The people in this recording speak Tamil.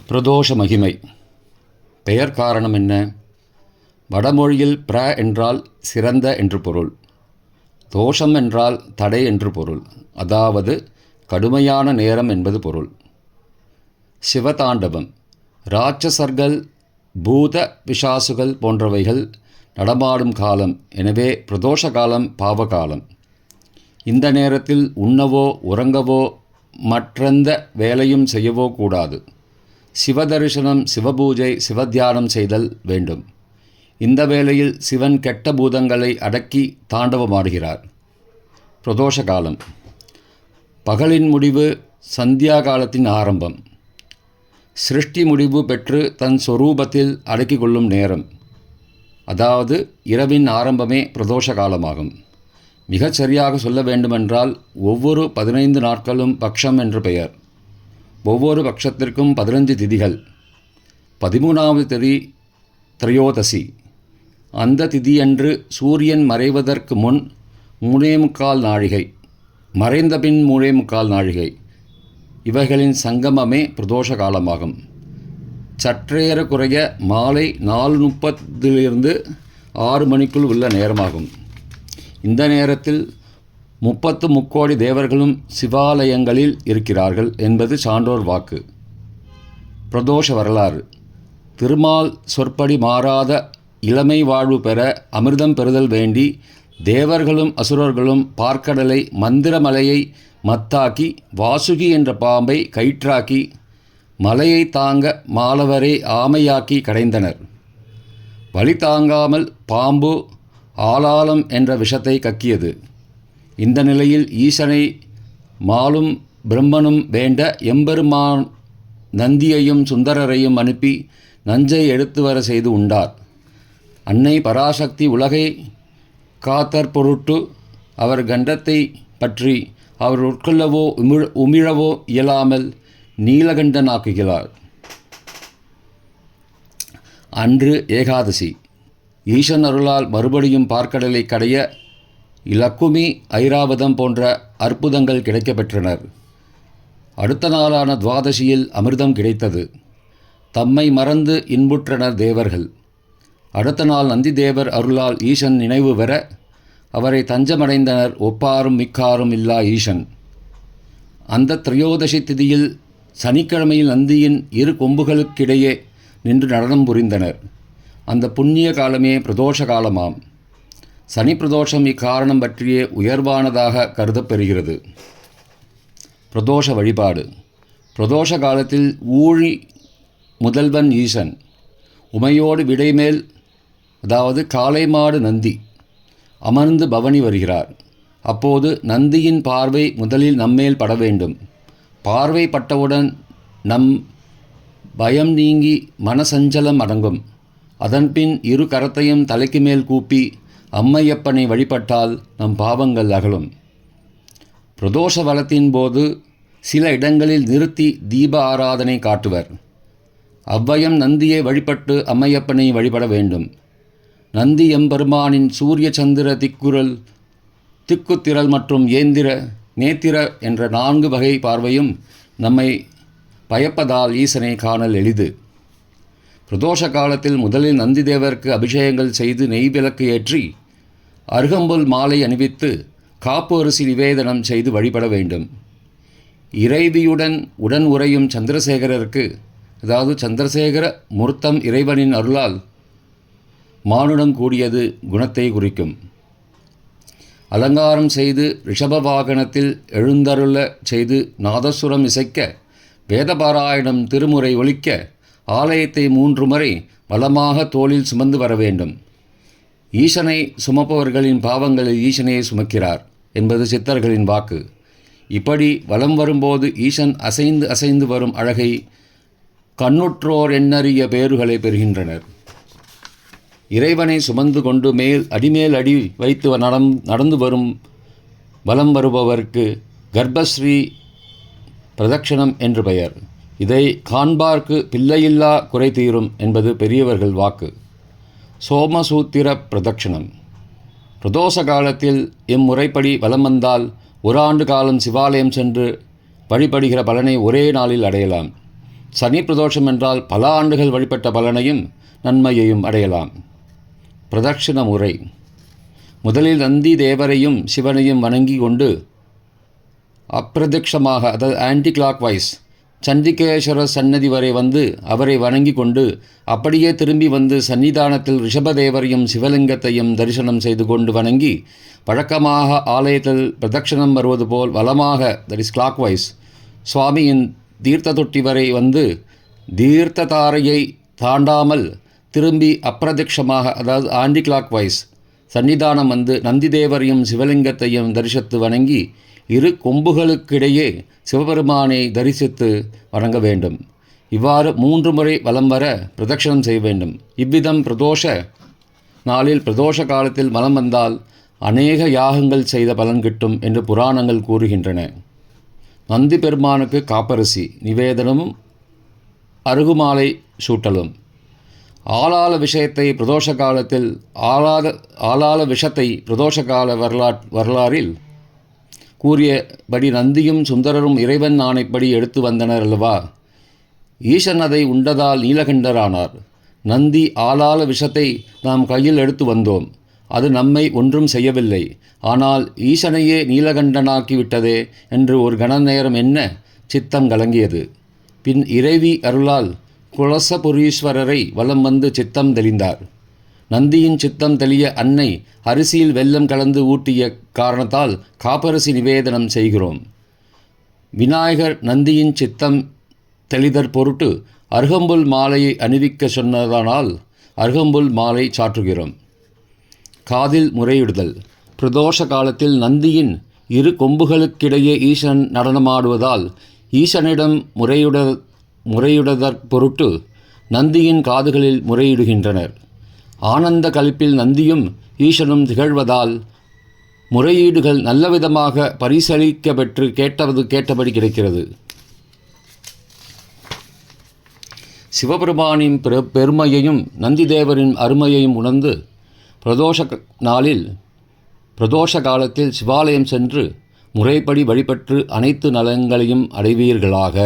பிரதோஷ மகிமை. பெயர் காரணம் என்ன? வடமொழியில் என்றால் சிறந்த என்று பொருள். தோஷம் என்றால் தடை என்று பொருள், அதாவது கடுமையான நேரம் என்பது பொருள். சிவதாண்டவம், இராட்சசர்கள், பூத பிசாசுகள் போன்றவைகள் நடமாடும் காலம். எனவே பிரதோஷ காலம் பாவகாலம். இந்த நேரத்தில் உண்ணவோ உறங்கவோ மற்றெந்த வேலையும் செய்யவோ கூடாது. சிவதரிசனம், சிவபூஜை, சிவத்தியானம் செய்தல் வேண்டும். இந்த வேளையில் சிவன் கெட்ட பூதங்களை அடக்கி தாண்டவமாடுகிறார். பிரதோஷ காலம் பகலின் முடிவு, சந்தியா காலத்தின் ஆரம்பம். சிருஷ்டி முடிவு பெற்று தன் சொரூபத்தில் அடக்கிக் கொள்ளும் நேரம், அதாவது இரவின் ஆரம்பமே பிரதோஷ காலமாகும். மிகச் சரியாக சொல்ல வேண்டுமென்றால் ஒவ்வொரு 15 நாட்களும் பக்ஷம் என்று பெயர். ஒவ்வொரு பட்சத்திற்கும் 15 திதிகள். 13வது திதி திரையோதசி. அந்த திதியன்று சூரியன் மறைவதற்கு முன் 3.25 நாழிகை, மறைந்த பின் 3.25 நாழிகை, இவைகளின் சங்கமமே பிரதோஷ காலமாகும். சற்றேற குறைய மாலை 4:30 6 மணிக்குள் உள்ள நேரமாகும். இந்த நேரத்தில் 33 தேவர்களும் சிவாலயங்களில் இருக்கிறார்கள் என்பது சான்றோர் வாக்கு. பிரதோஷ வரலாறு. திருமால் சொற்படி மாறாத இளமை வாழ்வு பெற அமிர்தம் பெறுதல் வேண்டி தேவர்களும் அசுரர்களும் பார்க்கடலை மந்திரமலையை மத்தாக்கி வாசுகி என்ற பாம்பை கயிற்றாக்கி மலையை தாங்க மாலவரை ஆமையாக்கி கடைந்தனர். வலி தாங்காமல் பாம்பு ஆலாலம் என்ற விஷத்தை கக்கியது. இந்த நிலையில் ஈசனை மாலும் பிரம்மனும் வேண்ட எம்பெருமான் நந்தியையும் சுந்தரரையும் அனுப்பி நஞ்சை எடுத்து வர செய்து உண்டார். அன்னை பராசக்தி உலகை காத்தற் பொருட்டு அவர் கண்டத்தை பற்றி அவர் உட்கொள்ளவோ உமிழவோ இயலாமல் நீலகண்டனாக்குகிறார். அன்று ஏகாதசி. ஈசன் அருளால் மறுபடியும் பார்க்கடலை கடைய இலக்குமி, ஐராவதம் போன்ற அற்புதங்கள் கிடைக்கப்பெற்றனர். அடுத்த நாளான துவாதசியில் அமிர்தம் கிடைத்தது. தம்மை மறந்து இன்புற்றனர் தேவர்கள். அடுத்த நாள் நந்தி தேவர் அருளால் ஈசன் நினைவு பெற அவரை தஞ்சமடைந்தனர் ஒப்பாரும் மிக்காரும் இல்லா ஈசன். அந்த திரையோதசி திதியில் சனிக்கிழமையில் நந்தியின் 2 கொம்புகளுக்கிடையே நின்று நடனம் புரிந்தனர். அந்த புண்ணிய காலமே பிரதோஷ காலமாம். சனி பிரதோஷம் இக்காரணம் பற்றியே உயர்வானதாக கருதப்பெறுகிறது. பிரதோஷ வழிபாடு. பிரதோஷ காலத்தில் ஊழி முதல்வன் ஈசன் உமையோடு விடைமேல், அதாவது காளை மாடு நந்தி அமர்ந்து பவனி வருகிறார். அப்போது நந்தியின் பார்வை முதலில் நம்மேல் பட வேண்டும். பார்வை பட்டவுடன் நம் பயம் நீங்கி மனசஞ்சலம் அடங்கும். அதன்பின் 2 கரத்தையும் தலைக்கு மேல் கூப்பி அம்மையப்பனை வழிபட்டால் நம் பாவங்கள் அகலும். பிரதோஷ வலத்தின் போது சில இடங்களில் நிறுத்தி தீப ஆராதனை காட்டுவர். அவ்வயம் நந்தியை வழிபட்டு அம்மையப்பனை வழிபட வேண்டும். நந்தி எம்பெருமானின் சூரிய சந்திர திக்குத்திரல் மற்றும் நேத்திர என்ற 4 வகை பார்வையும் நம்மை பயப்பதால் ஈசனை காணல் எளிது. பிரதோஷ காலத்தில் முதலில் நந்தி தேவருக்கு அபிஷேகங்கள் செய்து நெய் விளக்கு ஏற்றி அருகம்புல் மாலை அணிவித்து காப்பு அரிசி நிவேதனம் செய்து வழிபட வேண்டும். இறைவியுடன் உடன் உறையும் சந்திரசேகரருக்கு, அதாவது சந்திரசேகர மூர்த்தம் இறைவனின் அருளால் மானுடம் கூடியது குணத்தை குறிக்கும். அலங்காரம் செய்து ரிஷப வாகனத்தில் எழுந்தருள செய்து நாதசுரம் இசைக்க, வேதபாராயணம் திருமுறை ஒலிக்க, ஆலயத்தை 3 முறை வலமாக தோளில் சுமந்து வர வேண்டும். ஈசனை சுமப்பவர்களின் பாவங்களில் ஈசனையே சுமக்கிறார் என்பது சித்தர்களின் வாக்கு. இப்படி வலம் வரும்போது ஈசன் அசைந்து அசைந்து வரும் அழகை கண்ணுற்றோர் எண்ணறிய பேறுகளை பெறுகின்றனர். இறைவனை சுமந்து கொண்டு அடிமேல் அடி வைத்து நடந்து வரும் வலம் வருபவருக்கு கர்ப்பஸ்ரீ பிரதட்சணம் என்று பெயர். இதை காண்பார்க்கு பிள்ளையில்லா குறை தீரும் என்பது பெரியவர்கள் வாக்கு. சோமசூத்திர பிரதட்சணம். பிரதோஷ காலத்தில் இம்முறைப்படி வலம் வந்தால் 1 ஆண்டு காலம் சிவாலயம் சென்று வழிபடுகிற பலனை ஒரே நாளில் அடையலாம். சனி பிரதோஷம் என்றால் பல ஆண்டுகள் வழிபட்ட பலனையும் நன்மையையும் அடையலாம். பிரதட்சிண முறை. முதலில் நந்தி தேவரையும் சிவனையும் வணங்கி கொண்டு அப்பிரதட்சமாக, அதாவது ஆன்டி கிளாக் வைஸ், சண்டிகேஸ்வரர் சன்னதி வரை வந்து அவரை வணங்கி கொண்டு அப்படியே திரும்பி வந்து சன்னிதானத்தில் ரிஷபதேவரையும் சிவலிங்கத்தையும் தரிசனம் செய்து கொண்டு வணங்கி வழக்கமாக ஆலயத்தில் பிரதட்சணம் வருவது போல் வலமாக, தட் இஸ் கிளாக் வைஸ், சுவாமியின் தீர்த்த தொட்டி வரை வந்து தீர்த்த தாரையை தாண்டாமல் திரும்பி அப்பிரதட்சமாக, அதாவது ஆன்டி கிளாக் வைஸ் சன்னிதானம் வந்து நந்திதேவரையும் சிவலிங்கத்தையும் தரிசித்து வணங்கி இரு கொம்புகளுக்கிடையே சிவபெருமானை தரிசித்து வணங்க வேண்டும். இவ்வாறு 3 முறை வலம் வர பிரதட்சணம் செய்ய வேண்டும். இவ்விதம் பிரதோஷ நாளில் பிரதோஷ காலத்தில் வலம் வந்தால் அநேக யாகங்கள் செய்த பலன் கிட்டும் என்று புராணங்கள் கூறுகின்றன. நந்தி பெருமானுக்கு காப்பரிசி நிவேதனமும் அருகுமாலை சூட்டலும். ஆளாள விஷயத்தை பிரதோஷ காலத்தில் ஆளாள விஷத்தை பிரதோஷ கால வரலாறில் கூறியபடி நந்தியும் சுந்தரரும் இறைவன் ஆணைப்படி எடுத்து வந்தனர் அல்லவா. ஈசன் அதை உண்டதால் நீலகண்டரானார். நந்தி ஆளாள விஷத்தை நாம் கையில் எடுத்து வந்தோம். அது நம்மை ஒன்றும் செய்யவில்லை. ஆனால் ஈசனையே நீலகண்டனாக்கிவிட்டதே என்று ஒரு கண நேரம் என்ன சித்தம் கலங்கியது. பின் இறைவி அருளால் குலசபுரீஸ்வரரை வலம் வந்து சித்தம் தெளிந்தார். நந்தியின் சித்தம் தெளிய அன்னை அரிசியில் வெல்லம் கலந்து ஊட்டிய காரணத்தால் காப்பரிசி நிவேதனம் செய்கிறோம். விநாயகர் நந்தியின் சித்தம் தெளிதற் பொருட்டு அருகம்புல் மாலையை அணிவிக்க சொன்னதனால் அருகம்புல் மாலை சாற்றுகிறோம். காதில் முறையிடுதல். பிரதோஷ காலத்தில் நந்தியின் இரு கொம்புகளுக்கிடையே ஈசன் நடனமாடுவதால் ஈசனிடம் முறையிடுதற் பொருட்டு நந்தியின் காதுகளில் முறையிடுகின்றனர். ஆனந்த கலிப்பில் நந்தியும் ஈசனும் திகழ்வதால் முறையீடுகள் நல்லவிதமாக பரிசளிக்க பெற்று கேட்டபடி கிடைக்கிறது. சிவபெருமானின் பெருமையையும் நந்திதேவரின் அருமையையும் உணர்ந்து பிரதோஷ காலத்தில் சிவாலயம் சென்று முறைப்படி வழிபட்டு அனைத்து நலன்களையும் அடைவீர்களாக.